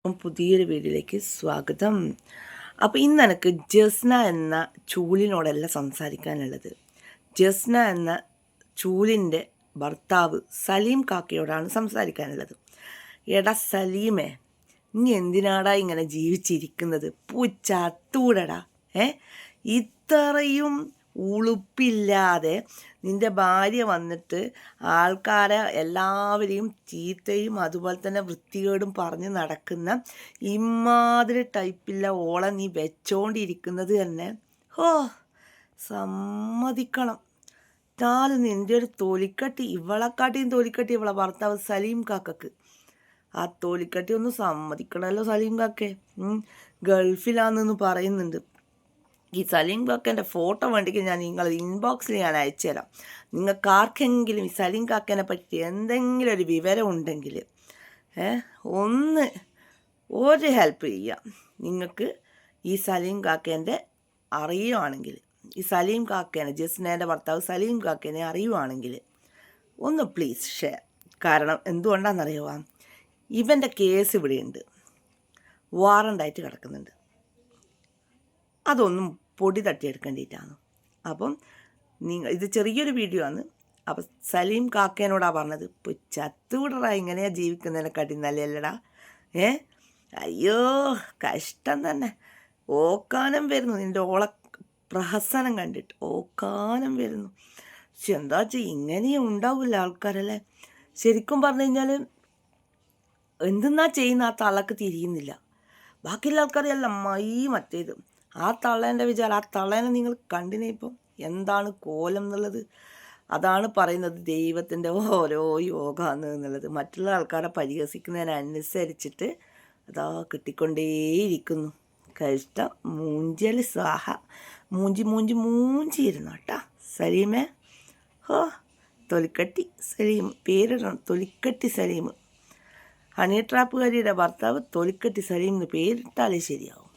പുതിയൊരു വീഡിയോയിലേക്ക് സ്വാഗതം. അപ്പോൾ ഇന്ന് എനിക്ക് ജസ്ന എന്ന ചൂലിനോടല്ല സംസാരിക്കാനുള്ളത്. ജസ്ന എന്ന ചൂലിൻ്റെ ഭർത്താവ് സലീം കാക്കയോടാണ് സംസാരിക്കാനുള്ളത്. എടാ സലീമേ, നീ എന്തിനാടാ ഇങ്ങനെ ജീവിച്ചിരിക്കുന്നത്? പൂച്ചത്തൂടടാ. ഇത്രയും ഉളുപ്പില്ലാതെ നിൻ്റെ ഭാര്യ വന്നിട്ട് ആൾക്കാരെ എല്ലാവരെയും ചീത്തയും അതുപോലെ തന്നെ വൃത്തികേടും പറഞ്ഞ് നടക്കുന്ന ഇമാതിരി ടൈപ്പില്ല ഓളെ നീ വെച്ചോണ്ടിരിക്കുന്നത് തന്നെ സമ്മതിക്കണം. എന്നാലും നിൻ്റെ ഒരു തൊലിക്കട്ടി, ഇവളെക്കാട്ടിയും തൊലിക്കട്ടി ഇവളെ ഭർത്താവ് സലീം കാക്കക്ക്. ആ തൊലിക്കട്ടി ഒന്ന് സമ്മതിക്കണമല്ലോ സലീം കാക്കെ. ഗൾഫിലാണെന്ന് പറയുന്നുണ്ട്. ഈ സലീം കാക്കേൻ്റെ ഫോട്ടോ വേണ്ടിക്ക് ഞാൻ നിങ്ങളുടെ ഇൻബോക്സിൽ ഞാൻ അയച്ചു തരാം. നിങ്ങൾക്ക് ആർക്കെങ്കിലും ഈ സലീം കാക്കേനെ പറ്റി എന്തെങ്കിലും ഒരു വിവരം ഉണ്ടെങ്കിൽ ഒന്ന് ഒരു ഹെൽപ്പ് ചെയ്യാം. നിങ്ങൾക്ക് ഈ സലീം കാക്കേൻ്റെ അറിയുവാണെങ്കിൽ, ഈ സലീം കാക്കേനെ, ജസ്നേൻ്റെ ഭർത്താവ് സലീം കാക്കേനെ അറിയുവാണെങ്കിൽ ഒന്ന് പ്ലീസ് ഷെയർ. കാരണം എന്തുകൊണ്ടാണെന്നറിയുക, ഇവൻ്റെ കേസ് ഇവിടെയുണ്ട്, വാറണ്ടായിട്ട് കിടക്കുന്നുണ്ട്. അതൊന്നും പൊടി തട്ടിയെടുക്കേണ്ടിയിട്ടാണ്. അപ്പം ഇത് ചെറിയൊരു വീഡിയോ ആണ്. അപ്പം സലീം കാക്കേനോടാണ് പറഞ്ഞത്, ഇപ്പോൾ ചത്തുവിടറാ ഇങ്ങനെയാണ് ജീവിക്കുന്നതിനെക്കാട്ടി നല്ലല്ലടാ. അയ്യോ കഷ്ടം തന്നെ. ഓക്കാനം വരുന്നു നിൻ്റെ ഓളെ പ്രഹസനം കണ്ടിട്ട്, ഓക്കാനം വരുന്നു. പക്ഷെ എന്താ വെച്ചാൽ ഇങ്ങനെയും ഉണ്ടാവില്ല ആൾക്കാരല്ലേ. ശരിക്കും പറഞ്ഞു കഴിഞ്ഞാൽ എന്തെന്നാ ചെയ്യുന്ന ആ തള്ളക്ക് തിരിയുന്നില്ല. ബാക്കിയുള്ള ആൾക്കാരെല്ലാം മറ്റേത് ആ തള്ളേൻ്റെ വിചാരം, ആ തള്ളേനെ നിങ്ങൾ കണ്ടിനെ ഇപ്പം എന്താണ് കോലം എന്നുള്ളത്. അതാണ് പറയുന്നത് ദൈവത്തിൻ്റെ ഓരോ യോഗ എന്നുള്ളത്. മറ്റുള്ള ആൾക്കാരെ പരിഹസിക്കുന്നതിനനുസരിച്ചിട്ട് അതാ കിട്ടിക്കൊണ്ടേയിരിക്കുന്നു. കഷ്ടം. മൂഞ്ചൽ സ്വാഹ. മൂഞ്ചിയിരുന്നു കേട്ടാ സലീമേ. തൊലിക്കട്ടി സലീം പേരിടണം, തൊലിക്കട്ടി സലീം. ഹണി ട്രാപ്പുകാരിയുടെ ഭർത്താവ് തൊലിക്കട്ടി സലീം എന്ന് പേരിട്ടാലേ ശരിയാവും.